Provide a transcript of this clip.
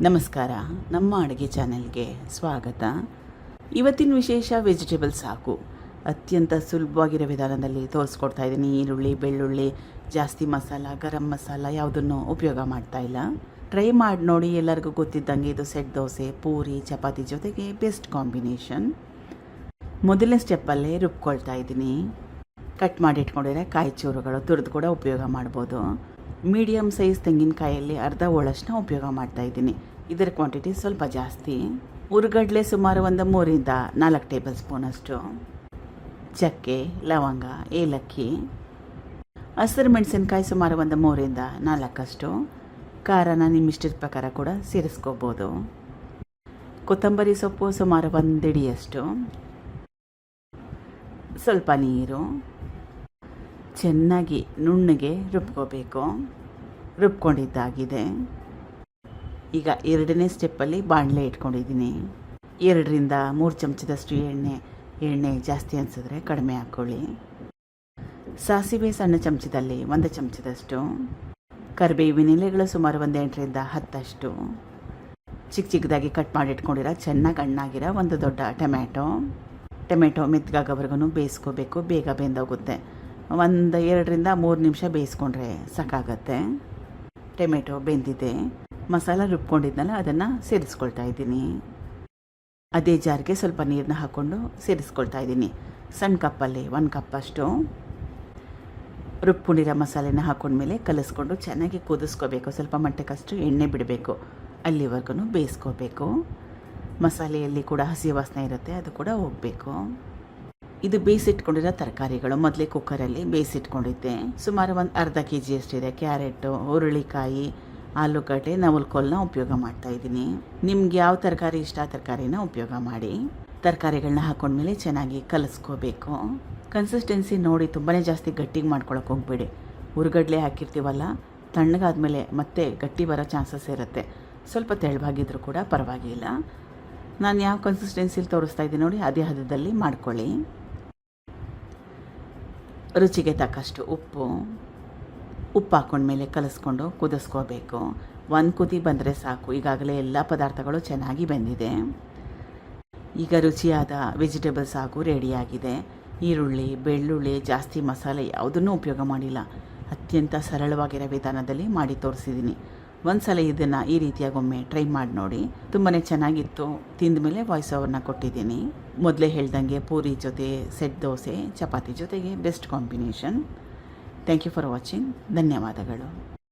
ನಮಸ್ಕಾರ, ನಮ್ಮ ಅಡುಗೆ ಚಾನೆಲ್ಗೆ ಸ್ವಾಗತ. ಇವತ್ತಿನ ವಿಶೇಷ ವೆಜಿಟೇಬಲ್ಸ್ ಸಾಕು. ಅತ್ಯಂತ ಸುಲಭವಾಗಿರೋ ವಿಧಾನದಲ್ಲಿ ತೋರಿಸ್ಕೊಡ್ತಾ ಇದ್ದೀನಿ. ಈರುಳ್ಳಿ, ಬೆಳ್ಳುಳ್ಳಿ, ಜಾಸ್ತಿ ಮಸಾಲ, ಗರಂ ಮಸಾಲ ಯಾವುದನ್ನು ಉಪಯೋಗ ಮಾಡ್ತಾ ಇಲ್ಲ. ಟ್ರೈ ಮಾಡಿ ನೋಡಿ. ಎಲ್ಲರಿಗೂ ಗೊತ್ತಿದ್ದಂಗೆ ಇದು ಸೆಟ್ ದೋಸೆ, ಪೂರಿ, ಚಪಾತಿ ಜೊತೆಗೆ ಬೆಸ್ಟ್ ಕಾಂಬಿನೇಷನ್. ಮೊದಲನೇ ಸ್ಟೆಪ್ಪಲ್ಲೇ ರುಬ್ಕೊಳ್ತಾ ಇದ್ದೀನಿ. ಕಟ್ ಮಾಡಿ ಇಟ್ಕೊಂಡಿರೋ ಕಾಯಿ ಚೂರುಗಳು ತುರಿದು ಕೂಡ ಉಪಯೋಗ ಮಾಡ್ಬೋದು. ಮೀಡಿಯಮ್ ಸೈಜ್ ತೆಂಗಿನಕಾಯಲ್ಲಿ ಅರ್ಧ ಹೋಳಷ್ಟನ್ನ ಉಪಯೋಗ ಮಾಡ್ತಾಯಿದ್ದೀನಿ. ಇದರ ಕ್ವಾಂಟಿಟಿ ಸ್ವಲ್ಪ ಜಾಸ್ತಿ. ಹುರ್ಗಡ್ಲೆ ಸುಮಾರು ಒಂದು 3-4 ಟೇಬಲ್ ಸ್ಪೂನಷ್ಟು, ಚಕ್ಕೆ, ಲವಂಗ, ಏಲಕ್ಕಿ, ಹಸಿರು ಮೆಣಸಿನ್ಕಾಯಿ ಸುಮಾರು ಒಂದು 3-4 ಖಾರನ ನಿಮ್ಮ ಇಷ್ಟದ ಪ್ರಕಾರ ಕೂಡ ಸೇರಿಸ್ಕೋಬೋದು. ಕೊತ್ತಂಬರಿ ಸೊಪ್ಪು ಸುಮಾರು 1 ಹಿಡಿಯಷ್ಟು, ಸ್ವಲ್ಪ ನೀರು, ಚೆನ್ನಾಗಿ ನುಣ್ಣಗೆ ರುಬ್ಕೋಬೇಕು. ರುಬ್ಕೊಂಡಿದ್ದಾಗಿದೆ. ಈಗ ಎರಡನೇ ಸ್ಟೆಪ್ಪಲ್ಲಿ ಬಾಣಲೆ ಇಟ್ಕೊಂಡಿದ್ದೀನಿ. 2-3 ಚಮಚದಷ್ಟು ಎಣ್ಣೆ ಜಾಸ್ತಿ ಅನಿಸಿದ್ರೆ ಕಡಿಮೆ ಹಾಕ್ಕೊಳ್ಳಿ. ಸಾಸಿವೆ ಸಣ್ಣ ಚಮಚದಲ್ಲಿ 1 ಚಮಚದಷ್ಟು, ಕರಿಬೇವಿನ ಎಲೆಗಳು ಸುಮಾರು 8-10 ಚಿಕ್ಕ ಚಿಕ್ಕದಾಗಿ ಕಟ್ ಮಾಡಿ ಇಟ್ಕೊಂಡಿರೋ ಚೆನ್ನಾಗಿ ಹಣ್ಣಾಗಿರೋ ಒಂದು ದೊಡ್ಡ ಟೊಮೆಟೊ ಮೆತ್ತಗಾಗೋವರೆಗೂ ಬೇಯಿಸ್ಕೋಬೇಕು. ಬೇಗ ಬೆಂದೋಗುತ್ತೆ. 2-3 ನಿಮಿಷ ಬೇಯಿಸ್ಕೊಂಡ್ರೆ ಸಾಕಾಗತ್ತೆ. ಟೊಮೆಟೊ ಬೆಂದಿದೆ. ಮಸಾಲ ರುಬ್ಕೊಂಡಿದ್ನಲ್ಲ ಅದನ್ನು ಸೇರಿಸ್ಕೊಳ್ತಾ ಇದ್ದೀನಿ. ಅದೇ ಜಾರ್ಗೆ ಸ್ವಲ್ಪ ನೀರನ್ನ ಹಾಕ್ಕೊಂಡು ಸೇರಿಸ್ಕೊಳ್ತಾ ಇದ್ದೀನಿ. ಸಣ್ಣ ಕಪ್ಪಲ್ಲಿ 1 ಕಪ್ಪಷ್ಟು ರುಬ್ಕೊಂಡಿರೋ ಮಸಾಲೆನ ಹಾಕೊಂಡ್ಮೇಲೆ ಕಲಿಸ್ಕೊಂಡು ಚೆನ್ನಾಗಿ ಕುದಿಸ್ಕೋಬೇಕು. ಸ್ವಲ್ಪ ಮಟ್ಟಕ್ಕಷ್ಟು ಎಣ್ಣೆ ಬಿಡಬೇಕು. ಅಲ್ಲಿವರೆಗೂ ಬೇಯಿಸ್ಕೋಬೇಕು. ಮಸಾಲೆಯಲ್ಲಿ ಕೂಡ ಹಸಿ ವಾಸನೆ ಇರುತ್ತೆ, ಅದು ಕೂಡ ಹೋಗಬೇಕು. ಇದು ಬೇಯಿಸಿಟ್ಕೊಂಡಿರೋ ತರಕಾರಿಗಳು ಮೊದಲೇ ಕುಕ್ಕರಲ್ಲಿ ಬೇಯಿಸಿಟ್ಕೊಂಡಿದ್ದೆ. ಸುಮಾರು ಒಂದು ಅರ್ಧ kg ಅಷ್ಟಿದೆ. ಕ್ಯಾರೆಟು, ಹುರುಳಿಕಾಯಿ, ಆಲೂಗಡ್ಡೆ, ನವಲ್ಕೋಲನ್ನ ಉಪಯೋಗ ಮಾಡ್ತಾಯಿದ್ದೀನಿ. ನಿಮ್ಗೆ ಯಾವ ತರಕಾರಿ ಇಷ್ಟ ಆ ತರಕಾರಿನ ಉಪಯೋಗ ಮಾಡಿ. ತರಕಾರಿಗಳನ್ನ ಹಾಕೊಂಡ್ಮೇಲೆ ಚೆನ್ನಾಗಿ ಕಲಿಸ್ಕೋಬೇಕು. ಕನ್ಸಿಸ್ಟೆನ್ಸಿ ನೋಡಿ ತುಂಬಾ ಜಾಸ್ತಿ ಗಟ್ಟಿಗೆ ಮಾಡ್ಕೊಳಕ್ಕೆ ಹೋಗ್ಬೇಡಿ. ಹುರುಗಡ್ಲೆ ಹಾಕಿರ್ತೀವಲ್ಲ, ತಣ್ಣಗಾದ್ಮೇಲೆ ಮತ್ತೆ ಗಟ್ಟಿ ಬರೋ ಚಾನ್ಸಸ್ ಇರುತ್ತೆ. ಸ್ವಲ್ಪ ತೆಳ್ಳವಾಗಿದ್ರೂ ಕೂಡ ಪರವಾಗಿಲ್ಲ. ನಾನು ಯಾವ ಕನ್ಸಿಸ್ಟೆನ್ಸಿಲಿ ತೋರಿಸ್ತಾ ಇದ್ದೀನಿ ನೋಡಿ, ಅದೇ ಹದದಲ್ಲಿ ಮಾಡ್ಕೊಳ್ಳಿ. ರುಚಿಗೆ ತಕ್ಕಷ್ಟು ಉಪ್ಪು ಹಾಕ್ಕೊಂಡ್ಮೇಲೆ ಕಲಿಸ್ಕೊಂಡು ಕುದಿಸ್ಕೋಬೇಕು. 1 ಕುದಿ ಬಂದರೆ ಸಾಕು. ಈಗಾಗಲೇ ಎಲ್ಲ ಪದಾರ್ಥಗಳು ಚೆನ್ನಾಗಿ ಬೆಂದಿದೆ. ಈಗ ರುಚಿಯಾದ ವೆಜಿಟೇಬಲ್ಸ್ ಹಾಗೂ ರೆಡಿಯಾಗಿದೆ. ಈರುಳ್ಳಿ, ಬೆಳ್ಳುಳ್ಳಿ, ಜಾಸ್ತಿ ಮಸಾಲೆ ಯಾವುದನ್ನೂ ಉಪಯೋಗ ಮಾಡಿಲ್ಲ. ಅತ್ಯಂತ ಸರಳವಾಗಿರೋ ವಿಧಾನದಲ್ಲಿ ಮಾಡಿ ತೋರಿಸಿದ್ದೀನಿ. ಒಂದ್ಸಲ ಇದನ್ನು ಈ ರೀತಿಯಾಗಿ ಒಮ್ಮೆ ಟ್ರೈ ಮಾಡಿ ನೋಡಿ. ತುಂಬಾ ಚೆನ್ನಾಗಿತ್ತು. ತಿಂದ ಮೇಲೆ ವಾಯ್ಸ್ ಓವರ್ನ ಕೊಟ್ಟಿದ್ದೀನಿ. ಮೊದಲೇ ಹೇಳ್ದಂಗೆ ಪೂರಿ ಜೊತೆ, ಸೆಟ್ ದೋಸೆ, ಚಪಾತಿ ಜೊತೆಗೆ best combination. Thank you for watching. ಧನ್ಯವಾದಗಳು.